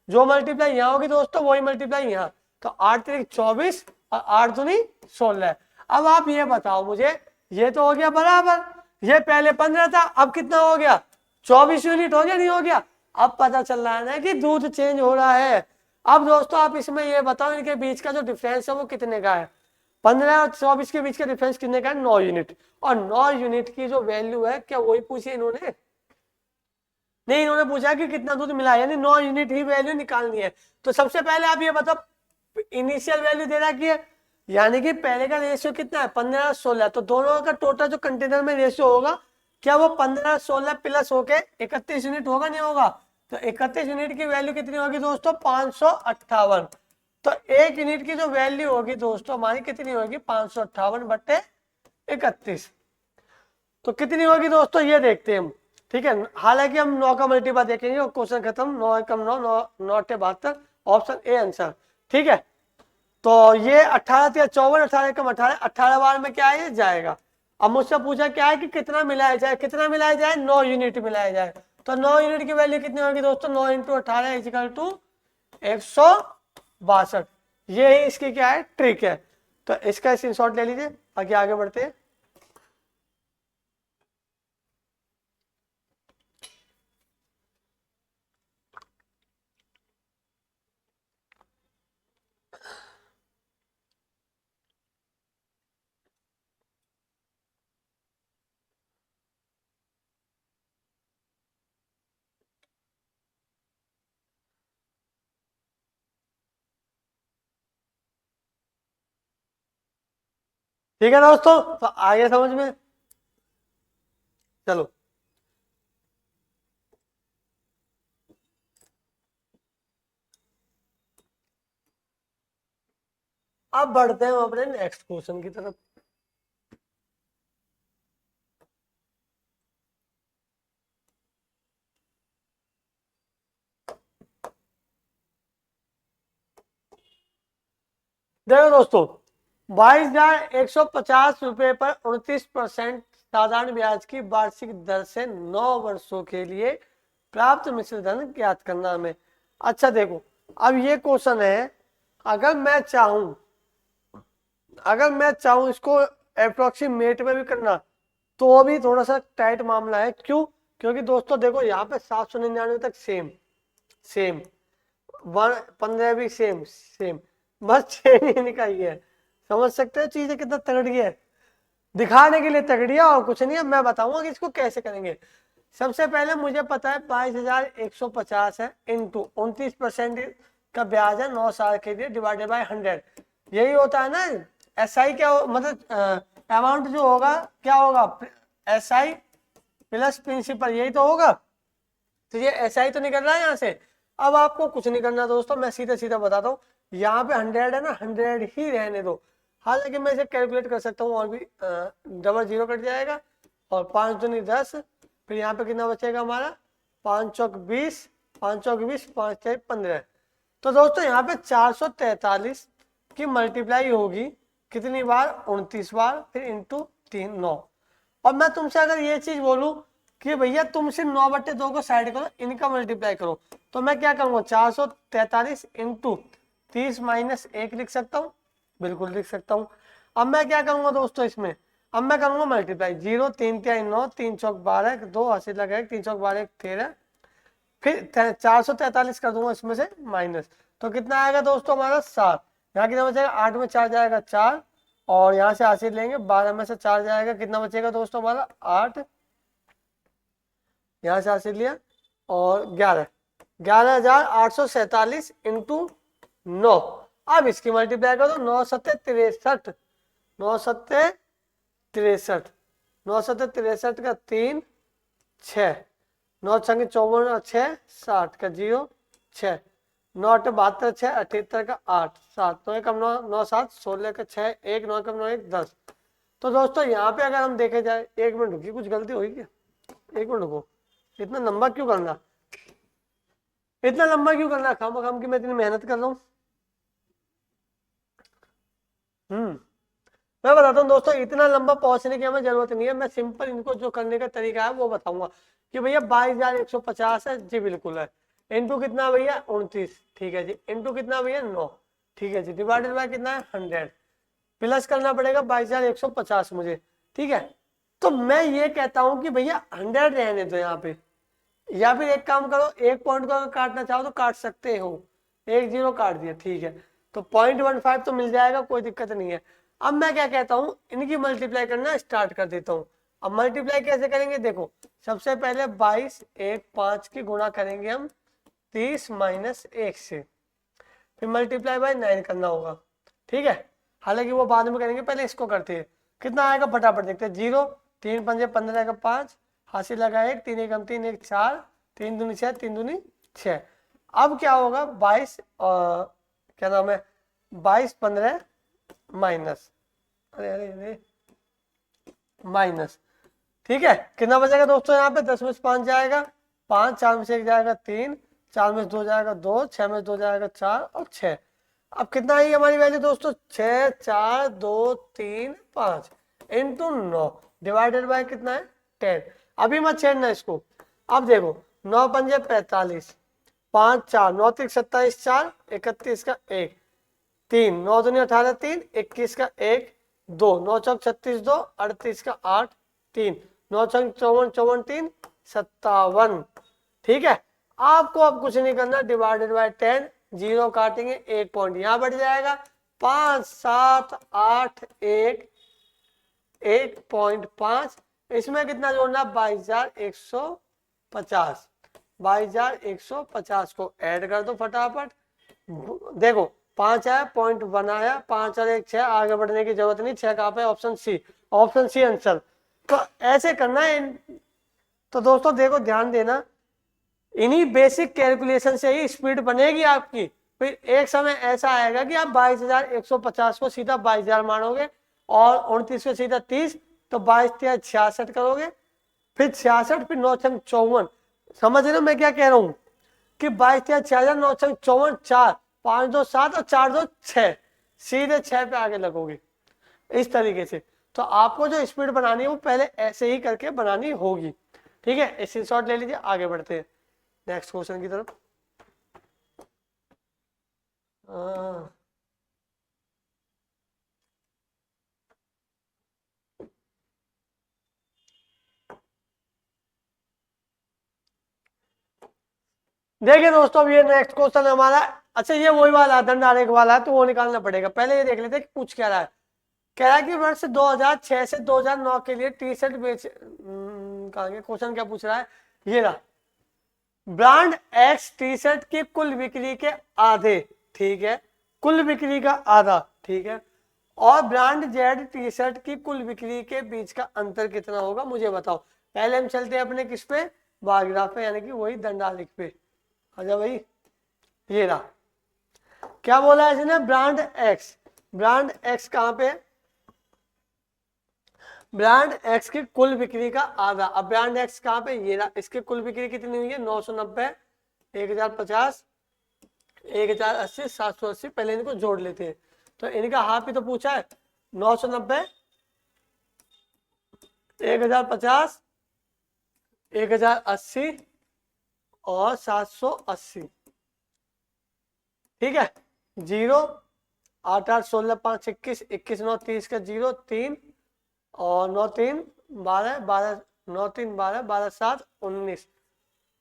जो मल्टीप्लाई यहाँ होगी दोस्तों वही मल्टीप्लाई यहाँ। तो 8 × 24 और 8 दूनी 16। अब आप ये बताओ मुझे, ये तो हो गया बराबर, ये पहले 15 था, अब कितना हो गया, 24 यूनिट हो गया, नहीं हो गया। अब पता चल रहा है ना कि दूध चेंज हो रहा है। अब दोस्तों आप इसमें ये बताओ इनके बीच का जो डिफरेंस है वो कितने का है। 15 और 24 के बीच का डिफरेंस कितने का है, 9 यूनिट। और 9 यूनिट की जो वैल्यू है, क्या वही पूछी इन्होंने, नहीं, इन्होंने पूछा कि कितना दूध मिला, यानी 9 यूनिट ही वैल्यू निकालनी है। तो सबसे पहले आप ये बताओ इनिशियल वैल्यू दे रखी है, यानी कि पहले का रेशियो कितना है 15 और 16, तो दोनों का टोटल जो कंटेनर में रेशियो होगा, क्या वो 15 और 16 प्लस होके 31 यूनिट होगा, नहीं होगा। तो 31 यूनिट की वैल्यू कितनी होगी दोस्तों, 558। तो एक यूनिट की जो वैल्यू होगी दोस्तों हमारी कितनी होगी, 558/31। तो कितनी होगी दोस्तों ये देखते हैं हम, ठीक है। हालांकि हम 9 का मल्टीपल देखेंगे और क्वेश्चन खत्म। 9 एकम 9, 9 × 72, ऑप्शन ए आंसर, ठीक है। तो ये 18 × 54, 18 एकम 18, 18 बार में क्या है ये जाएगा। अब मुझसे पूछा क्या है कि कितना मिलाया जाए, कितना मिलाया जाए, 9 यूनिट मिलाया जाए। तो 9 यूनिट की वैल्यू कितनी होगी दोस्तों, 9 × 18 = 162। ये ही इसकी क्या है, ट्रिक है। तो इसका स्क्रीनशॉट ले लीजिए, आगे आगे बढ़ते हैं। ठीक है दोस्तों, तो आगे समझ में, चलो अब बढ़ते हैं अपने नेक्स्ट क्वेश्चन की तरफ। देखो दोस्तों, 22,150 रुपए पर 29% साधारण ब्याज की वार्षिक दर से 9 वर्षों के लिए प्राप्त मिश्र धन ज्ञात करना हमें। अच्छा देखो, अब ये क्वेश्चन है, अगर मैं चाहूं इसको अप्रोक्सीमेट में भी करना तो भी थोड़ा सा टाइट मामला है। क्यों, क्योंकि दोस्तों देखो यहाँ पे 799 तक सेम सेम, 15 भी सेम सेम, बस 6 ही निकाली है। समझ सकते हो चीजें कितना तगड़ी है, दिखाने के लिए तगड़ी है और कुछ नहीं है। मैं बताऊंगा कि इसको कैसे करेंगे। सबसे पहले मुझे पता है 22,150 है, इंटू 29% का ब्याज है 9 साल के लिए, डिवाइडेड बाय 100। यही होता है ना एसआई, क्या मतलब अमाउंट जो होगा क्या होगा, एसआई प्लस प्रिंसिपल, यही तो होगा। तो ये ऐसा ही तो निकल रहा है यहाँ से। अब आपको कुछ नहीं करना दोस्तों, मैं सीधा सीधा बताता हूँ। यहाँ पे 100 है ना, 100 ही रहने दो। हालांकि मैं इसे कैलकुलेट कर सकता हूँ और भी, डबल जीरो कट जाएगा और 5 दूनी 10, फिर यहाँ पे कितना बचेगा हमारा, 5 चौक 20, 5 चौक 20, 5 6 15। तो दोस्तों यहाँ पे 443 की मल्टीप्लाई होगी कितनी बार, 29 बार, फिर इंटू 3 9। और मैं तुमसे अगर ये चीज बोलूं कि भैया तुम सिर्फ 9/2 को साइड करो, इनका मल्टीप्लाई करो, तो मैं क्या करूंगा, 443 इंटू 30 माइनस 1 लिख सकता हूँ, बिल्कुल लिख सकता हूँ। अब मैं क्या करूंगा दोस्तों इसमें, अब मैं करूंगा मल्टीप्लाई, 0 3 3 9, 3 चौक 12, 2 80 लगा, 3 चौक 12 13, फिर 443 कर दूंगा इसमें से माइनस, तो कितना आएगा दोस्तों हमारा 7। यहाँ कितना बचेगा, 8 में 4 जाएगा 4, और यहाँ से 80 लेंगे, 12 में से 4 जाएगा, कितना बचेगा दोस्तों हमारा 8, यहाँ से 80 लिया और 11,847 इंटू 9। अब इसकी मल्टीप्लाई कर दो, 9 सत्ते 63, 9 सत्ते 63, 9 सत्ते 63 का 3 6, 9 छंगे 54 और 6 60 का 0 6, 9 8 72 6 78 का 8 7, 9 कम 9 9 7 16 का 6 1 9 कम 9 1 10। तो दोस्तों यहाँ पे अगर हम देखे जाए, 1 मिनट रुकी, कुछ गलती हुई क्या, 1 मिनट रुको, इतना लंबा क्यों करना, इतना लंबा क्यों करना, खाम की मैं इतनी मेहनत कर रहा हूँ। मैं बताता हूँ दोस्तों, इतना लंबा पहुंचने की हमें जरूरत नहीं है, मैं सिंपल इनको जो करने का तरीका है वो बताऊंगा कि भैया 22,150 है जी, बिल्कुल है, इंटू कितना भैया 29, ठीक है जी, इंटू कितना भैया 9, ठीक है जी, डिवाइडेड बाय कितना है 100, प्लस करना पड़ेगा 22,150 मुझे, ठीक है। तो मैं ये कहता हूँ कि भैया 100 रहने दो यहाँ पे, या फिर एक काम करो, एक पॉइंट को अगर काटना चाहो तो काट सकते हो, एक जीरो काट दिया, ठीक है, तो 0.15 तो मिल जाएगा, कोई दिक्कत नहीं है। अब मैं क्या कहता हूँ, इनकी मल्टीप्लाई करना स्टार्ट कर देता हूँ। अब मल्टीप्लाई कैसे करेंगे, देखो सबसे पहले 22 1 5 की गुणा करेंगे हम 30 माइनस 1 से, फिर मल्टीप्लाई बाय 9 करना होगा, ठीक है, हालांकि वो बाद में करेंगे, पहले इसको करते हैं। कितना आएगा फटाफट देखते हैं, 0 3 पंजे 15 का 5, हासिल लगा 1 3 1 3 1 4, 3 दूनी 6 3 दूनी 6। अब क्या होगा 22 क्या नाम है 22 15 माइनस, अरे अरे अरे माइनस, ठीक है, कितना बचेगा दोस्तों यहाँ पे, 10 में से 5 जाएगा 5, 4 में से 1 जाएगा 3, 4 में से 2 जाएगा 2, 6 में से 2 जाएगा 4 और 6। अब कितना आई हमारी वैल्यू दोस्तों, 6 4 2 3 5 इंटू 9 डिवाइडेड बाय कितना है 10। अभी मत छेड़ना इसको। अब देखो 9 पंजे 45, 5 4 9 3 27 4 31 का 1 3 9 दूनी 18 3 21 का 1 2 9 चौक 36 2 38 का 8 3 9 चौक 54 54 3 57, ठीक है। आपको अब कुछ नहीं करना, डिवाइडेड बाय 10, जीरो काटेंगे, एक पॉइंट यहाँ बढ़ जाएगा, 5 7 8 1 1.5, इसमें कितना जोड़ना 22,150, 22,150 को ऐड कर दो फटाफट। देखो 5 आया, पॉइंट बनाया, 5 और 1 6, आगे बढ़ने की जरूरत नहीं, 6 कहाँ पे, option C, option C answer. तो ऐसे करना है। तो दोस्तों देखो ध्यान देना, इन्हीं बेसिक कैलकुलेशन से ही स्पीड बनेगी आपकी। फिर एक समय ऐसा आएगा कि आप 22,150 को सीधा 22,000 मानोगे और 29 को सीधा 30, तो 22 66 करोगे, फिर 66, फिर 9 54। समझ रहे हो मैं क्या कह रहा हूँ कि 22 66 9 54 4 5 2 7 और 4 2 6, सीधे 6 पे आगे लगोगे इस तरीके से। तो आपको जो स्पीड बनानी है वो पहले ऐसे ही करके बनानी होगी, ठीक है। स्क्रीनशॉट ले लीजिए, आगे बढ़ते हैं नेक्स्ट क्वेश्चन की तरफ। देखिए दोस्तों, अब ये नेक्स्ट क्वेश्चन हमारा, अच्छा ये वही वाला दंड आरेख वाला है, तो वो निकालना पड़ेगा। पहले ये देख लेते हैं कि पूछ क्या रहा है। कह रहा है कि वर्ष 2006 से 2009 के लिए टी शर्ट बेच, कहेंगे क्वेश्चन क्या पूछ रहा है, ये रहा, ब्रांड एक्स टी शर्ट की कुल बिक्री के आधे, ठीक है, कुल बिक्री का आधा, ठीक है, और ब्रांड जेड टी शर्ट की कुल बिक्री के बीच का अंतर कितना होगा मुझे बताओ। पहले हम चलते हैं अपने किस पे, बार ग्राफ पे, यानी कि वही दंडालेख पे। अच्छा भाई, ये रहा। क्या बोला है इसने, ब्रांड एक्स। ब्रांड एक्स कहाँ पे है, ब्रांड एक्स की कुल बिक्री का आधा। अब ब्रांड एक्स कहाँ पे, ये रहा। इसकी कुल बिक्री कितनी हुई है, 990, 1050, 1080, 780। पहले इनको जोड़ लेते हैं। तो इनका हाफ ही तो पूछा है, 990, 1050, 1080 और 780। ठीक है, 0, 8 8 16 5 21, 21 9 30 का 0, 3 और 9 3 12, 12 9 3 12, 12 7 19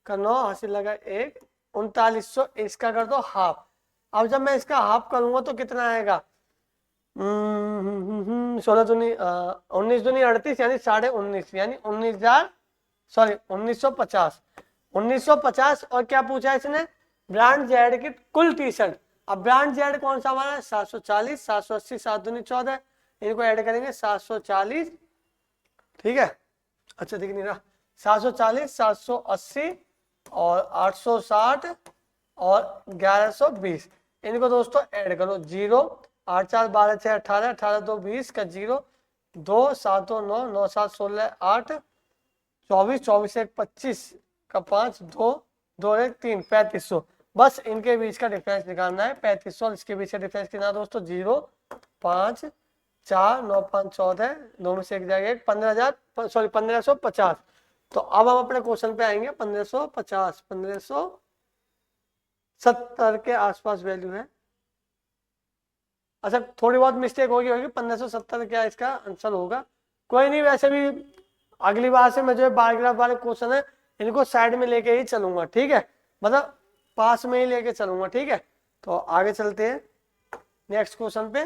का 9, हासिल लगा 1, 3900। इसका कर दो हाफ। अब जब मैं इसका हाफ करूंगा तो कितना आएगा, 16 दूनी 19 दूनी 38, यानी 19.5, यानी 19,000, सॉरी 1950। 1950। और क्या पूछा इसने, ब्रांड जेड की कुल टी शर्ट। अब ब्रांड जेड कौन सा हमारा, 740, 780, 7 दूनी 14, इनको ऐड करेंगे 740। ठीक है, अच्छा दिख नहीं रहा, 740, 780 और 860 और 1120। इनको दोस्तों ऐड करो, 0, 8 4 12 6 18, 18 2 20 का 0, 2 7 2 9, 9 7 16 8, 24 24 1 25 का 5, 2 2 1 3, 3500। बस इनके बीच का डिफरेंस निकालना है, 3500 और इसके बीच का डिफरेंस कितना दोस्तों, 0 5 4 9 5 14, 2 में से एक जाएगा 15,000, सॉरी 1550। तो अब हम अपने क्वेश्चन पे आएंगे, 1550, 1570 के आसपास वैल्यू है। अच्छा थोड़ी बहुत मिस्टेक होगी 1570 क्या इसका आंसर होगा, कोई नहीं। वैसे भी अगली बार से मैं जो बायोग्राफ वाले क्वेश्चन है इनको साइड में लेके ही चलूंगा, ठीक है, मतलब पास में ही लेके चलूंगा, ठीक है। तो आगे चलते हैं नेक्स्ट क्वेश्चन पे।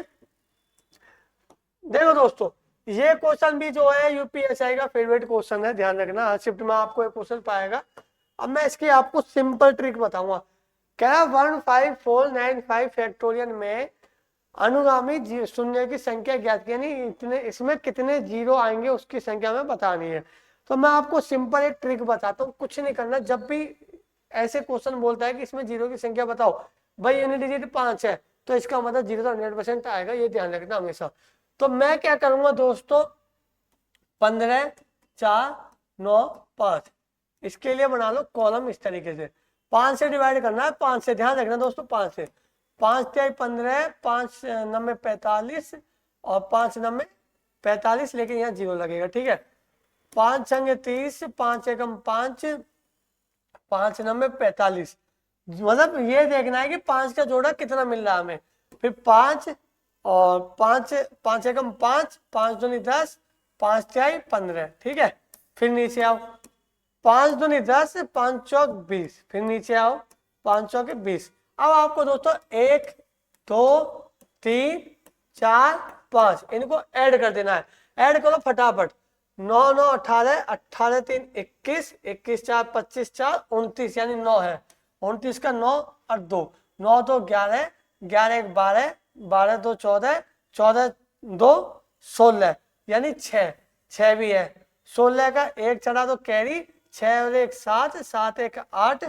देखो दोस्तों, ये क्वेश्चन भी जो है यूपीएसआई का फेवरेट क्वेश्चन है, ध्यान रखना, शिफ्ट में आपको एक क्वेश्चन पाएगा। अब मैं इसकी आपको सिंपल ट्रिक बताऊंगा। क्या 15495 फैक्टोरियल में अनुगामी शून्य की संख्या ज्ञात की, यानी इतने इसमें कितने जीरो आएंगे उसकी संख्या में बतानी है। तो मैं आपको सिंपल एक ट्रिक बताता हूँ, कुछ नहीं करना। जब भी ऐसे क्वेश्चन बोलता है कि इसमें जीरो की संख्या बताओ, भाई यूनिट डिजिट 5 है तो इसका मतलब 0 तो 100% आएगा, ये ध्यान रखना हमेशा। तो मैं क्या करूंगा दोस्तों, 15 4 9 5, इसके लिए बना लो कॉलम इस तरीके से। 5 से डिवाइड करना है, 5 से, ध्यान रखना दोस्तों, 5 से। 5 3 15, 5 9 45 और 5 9 45, लेकिन यहाँ 0 लगेगा, ठीक है। 5 संग 30, 5 एकम 5, 5 9 45, मतलब ये देखना है कि 5 का जोड़ा कितना मिल रहा है हमें। फिर 5 और 5 5 एकम 5, 5 दूनी 10, 5 4 15, ठीक है। फिर नीचे आओ, 5 दूनी 10, 5 चौक 20, फिर नीचे आओ, 5 चौक 20। अब आपको दोस्तों 1 2 3 4 5 इनको ऐड कर देना है। ऐड करो फटाफट, 9 9 18, 18 3 21, 21 4 25 4 29, यानी 9 है। 29 का 9 और 2, 9 2 11, 11 1 12, 12 2 14, 14 2 16, यानी 6, 6 भी है। 16 का 1 चढ़ा तो कैरी, 6 और 1 7, 7 1 8,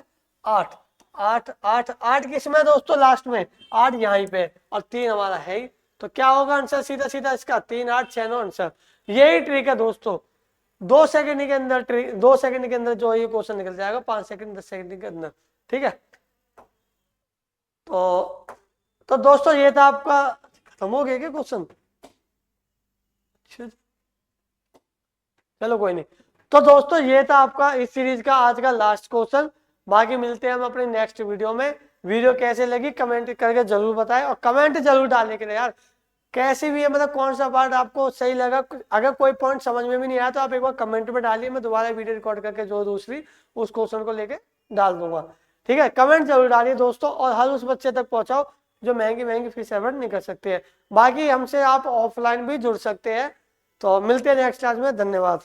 8 8 8 8 किसमें दोस्तों, लास्ट में 8 यहीं पे, और 3 हमारा है ही। तो क्या होगा आंसर, सीधा सीधा इसका 3 8 6 9 आंसर। यही ट्रिक है दोस्तों, 2 सेकंड के अंदर ट्रिक, 2 सेकंड के अंदर जो ये क्वेश्चन निकल जाएगा, 5 सेकंड 10 सेकंड के अंदर, ठीक है। तो दोस्तों ये था आपका, खत्म हो गया क्या क्वेश्चन, चलो कोई नहीं। तो दोस्तों ये था आपका इस सीरीज का आज का लास्ट क्वेश्चन। बाकी मिलते हैं हम अपने नेक्स्ट वीडियो में। वीडियो कैसे लगी कमेंट करके जरूर बताएं, और कमेंट जरूर डालने के लिए यार, कैसी भी है, मतलब कौन सा पार्ट आपको सही लगा। अगर कोई पॉइंट समझ में भी नहीं आया तो आप एक बार कमेंट में डालिए, मैं दोबारा वीडियो रिकॉर्ड करके जो दूसरी उस क्वेश्चन को लेके डाल दूंगा, ठीक है। कमेंट जरूर डालिए दोस्तों, और हर उस बच्चे तक पहुंचाओ जो महंगी महंगी फीस अफोर्ड नहीं कर सकते हैं। बाकी हमसे आप ऑफलाइन भी जुड़ सकते हैं। तो मिलते हैं नेक्स्ट क्लास में, धन्यवाद।